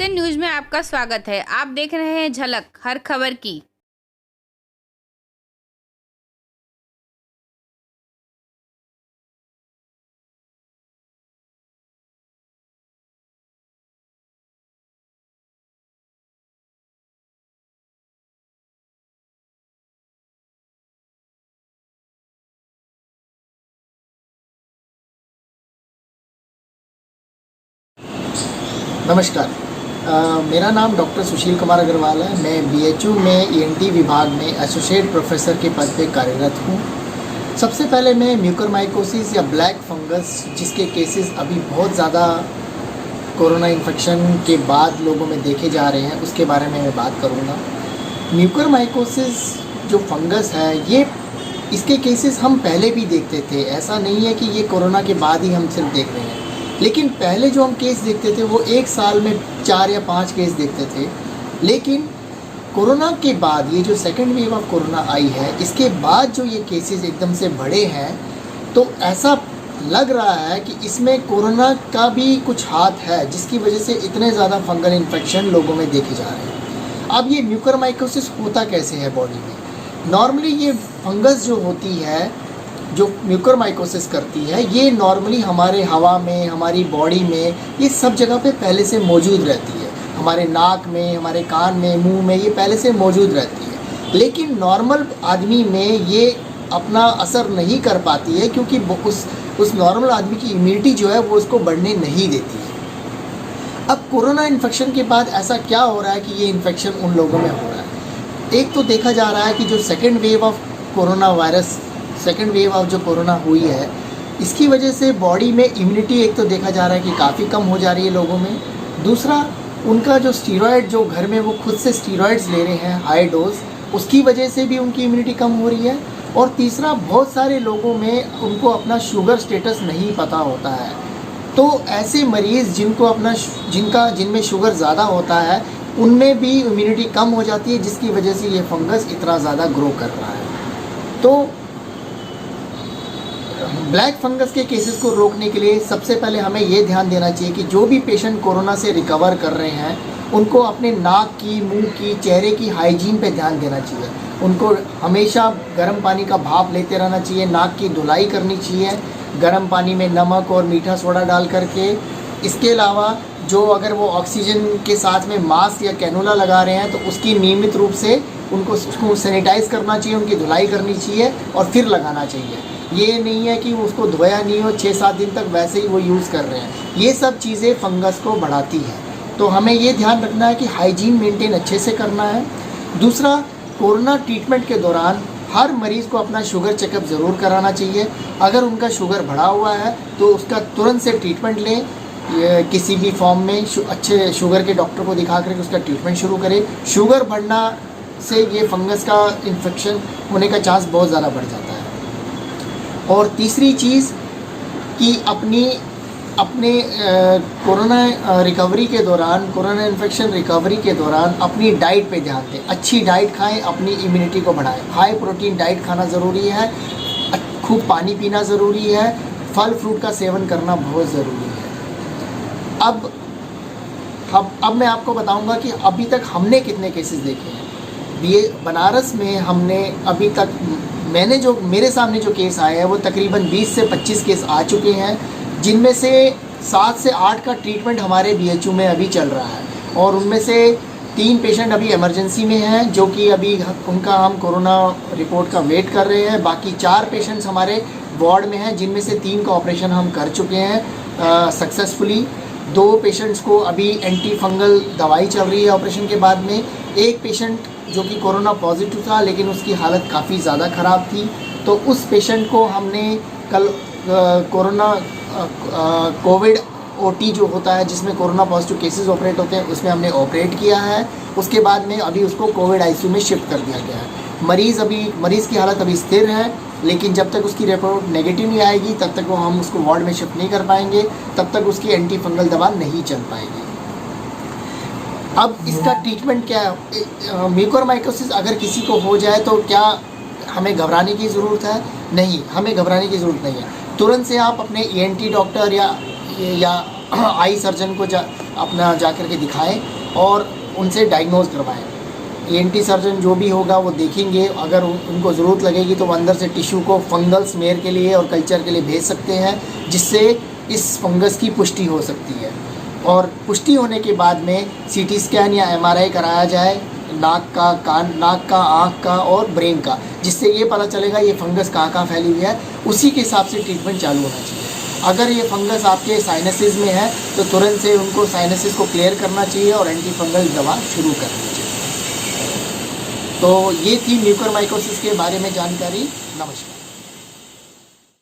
SN news में आपका स्वागत है। आप देख रहे हैं झलक हर खबर की। नमस्कार। मेरा नाम डॉक्टर सुशील कुमार अग्रवाल है। मैं बीएचयू में ईएनटी विभाग में एसोसिएट प्रोफेसर के पद पे कार्यरत हूँ। सबसे पहले मैं म्यूकरमाइकोसिस या ब्लैक फंगस, जिसके केसेस अभी बहुत ज़्यादा कोरोना इन्फेक्शन के बाद लोगों में देखे जा रहे हैं, उसके बारे में मैं बात करूँगा। म्यूकरमाइकोसिस जो फंगस है, ये इसके केसेस हम पहले भी देखते थे। ऐसा नहीं है कि ये कोरोना के बाद ही हम सिर्फ देख रहे हैं, लेकिन पहले जो हम केस देखते थे वो एक साल में 4 या 5 केस देखते थे। लेकिन कोरोना के बाद ये जो सेकेंड वेव ऑफ कोरोना आई है, इसके बाद जो ये केसेस एकदम से बढ़े हैं, तो ऐसा लग रहा है कि इसमें कोरोना का भी कुछ हाथ है, जिसकी वजह से इतने ज़्यादा फंगल इन्फेक्शन लोगों में देखे जा रहे हैं। अब ये म्यूकरमाइकोसिस होता कैसे है बॉडी में? नॉर्मली ये फंगस जो होती है, जो म्यूकरमाइकोसिस करती है, ये नॉर्मली हमारे हवा में, हमारी बॉडी में, ये सब जगह पे पहले से मौजूद रहती है। हमारे नाक में, हमारे कान में, मुंह में ये पहले से मौजूद रहती है। लेकिन नॉर्मल आदमी में ये अपना असर नहीं कर पाती है, क्योंकि उस नॉर्मल आदमी की इम्यूनिटी जो है वो उसको बढ़ने नहीं देती है। अब कोरोना इन्फेक्शन के बाद ऐसा क्या हो रहा है कि ये इन्फेक्शन उन लोगों में हो रहा है? एक तो देखा जा रहा है कि जो second wave of corona virus, second wave of जो कोरोना हुई है, इसकी वजह से बॉडी में इम्यूनिटी एक तो देखा जा रहा है कि काफ़ी कम हो जा रही है लोगों में। दूसरा, उनका जो स्टीरॉयड, जो घर में वो खुद से स्टीरॉयड्स ले रहे हैं हाई डोज, उसकी वजह से भी उनकी इम्यूनिटी कम हो रही है। और तीसरा, बहुत सारे लोगों में उनको अपना शुगर स्टेटस नहीं पता होता है। तो ऐसे मरीज़ जिनमें शुगर ज़्यादा होता है, उनमें भी इम्यूनिटी कम हो जाती है, जिसकी वजह से ये फंगस इतना ज़्यादा ग्रो कर रहा है। तो ब्लैक फंगस के केसेस को रोकने के लिए सबसे पहले हमें ये ध्यान देना चाहिए कि जो भी पेशेंट कोरोना से रिकवर कर रहे हैं, उनको अपने नाक की, मुंह की, चेहरे की हाइजीन पे ध्यान देना चाहिए। उनको हमेशा गर्म पानी का भाप लेते रहना चाहिए, नाक की धुलाई करनी चाहिए गर्म पानी में नमक और मीठा सोडा डाल करके। इसके अलावा जो अगर वो ऑक्सीजन के साथ में मास्क या कैनुला लगा रहे हैं, तो उसकी नियमित रूप से उसको सैनिटाइज़ करना चाहिए, उनकी धुलाई करनी चाहिए और फिर लगाना चाहिए। ये नहीं है कि उसको धोया नहीं हो, 6-7 दिन तक वैसे ही वो यूज़ कर रहे हैं। ये सब चीज़ें फंगस को बढ़ाती हैं। तो हमें ये ध्यान रखना है कि हाइजीन मेंटेन अच्छे से करना है। दूसरा, कोरोना ट्रीटमेंट के दौरान हर मरीज़ को अपना शुगर चेकअप ज़रूर कराना चाहिए। अगर उनका शुगर बढ़ा हुआ है तो उसका तुरंत से ट्रीटमेंट लें, किसी भी फॉर्म में अच्छे शुगर के डॉक्टर को दिखा करके उसका ट्रीटमेंट शुरू करें। शुगर बढ़ना से ये फंगस का इन्फेक्शन होने का चांस बहुत ज़्यादा बढ़ जाता है। और तीसरी चीज़ कि अपने कोरोना रिकवरी के दौरान, कोरोना इन्फेक्शन रिकवरी के दौरान अपनी डाइट पे ध्यान दें। अच्छी डाइट खाएं, अपनी इम्यूनिटी को बढ़ाएं। हाई प्रोटीन डाइट खाना ज़रूरी है, खूब पानी पीना ज़रूरी है, फल फ्रूट का सेवन करना बहुत ज़रूरी है। अब मैं आपको बताऊंगा कि अभी तक हमने कितने केसेस देखे हैं। बनारस में हमने अभी तक, मेरे सामने जो केस आए हैं वो तकरीबन 20 से 25 केस आ चुके हैं, जिनमें से 7 से 8 का ट्रीटमेंट हमारे बीएचयू में अभी चल रहा है। और उनमें से 3 पेशेंट अभी इमरजेंसी में हैं, जो कि अभी उनका हम कोरोना रिपोर्ट का वेट कर रहे हैं। बाकी 4 पेशेंट्स हमारे वार्ड में हैं, जिनमें से 3 का ऑपरेशन हम कर चुके हैं सक्सेसफुली। 2 पेशेंट्स को अभी एंटी फंगल दवाई चल रही है ऑपरेशन के बाद में। एक पेशेंट जो कि कोरोना पॉजिटिव था, लेकिन उसकी हालत काफ़ी ज़्यादा ख़राब थी, तो उस पेशेंट को हमने कल कोविड ओटी जो होता है, जिसमें कोरोना पॉजिटिव केसेस ऑपरेट होते हैं, उसमें हमने ऑपरेट किया है। उसके बाद में अभी उसको कोविड आईसीयू में शिफ्ट कर दिया गया है। मरीज़ की हालत अभी स्थिर है, लेकिन जब तक उसकी रिपोर्ट नेगेटिव नहीं आएगी, तब तक हम उसको वार्ड में शिफ्ट नहीं कर पाएंगे, तब तक उसकी एंटी फंगल दवा नहीं चल पाएगी। अब इसका ट्रीटमेंट क्या है? म्यूकरमाइकोसिस अगर किसी को हो जाए तो क्या हमें घबराने की ज़रूरत है? नहीं, हमें घबराने की ज़रूरत नहीं है। तुरंत से आप अपने ईएनटी डॉक्टर या आई सर्जन को अपना जा कर के दिखाएं और उनसे डायग्नोज करवाएं। ENT सर्जन जो भी होगा वो देखेंगे, अगर उनको ज़रूरत लगेगी तो वो अंदर से टिश्यू को फंगल स्मेयर के लिए और कल्चर के लिए भेज सकते हैं, जिससे इस फंगस की पुष्टि हो सकती है। और पुष्टि होने के बाद में CT स्कैन या MRI कराया जाए नाक का, आँख का और ब्रेन का, जिससे ये पता चलेगा ये फंगस कहाँ फैली हुई है। उसी के हिसाब से ट्रीटमेंट चालू होना चाहिए। अगर ये फंगस आपके साइनसिस में है तो तुरंत से उनको साइनसिस को क्लियर करना चाहिए और एंटी फंगल दवा शुरू करनी चाहिए। तो ये थी म्यूकरमाइकोसिस के बारे में जानकारी। नमस्कार।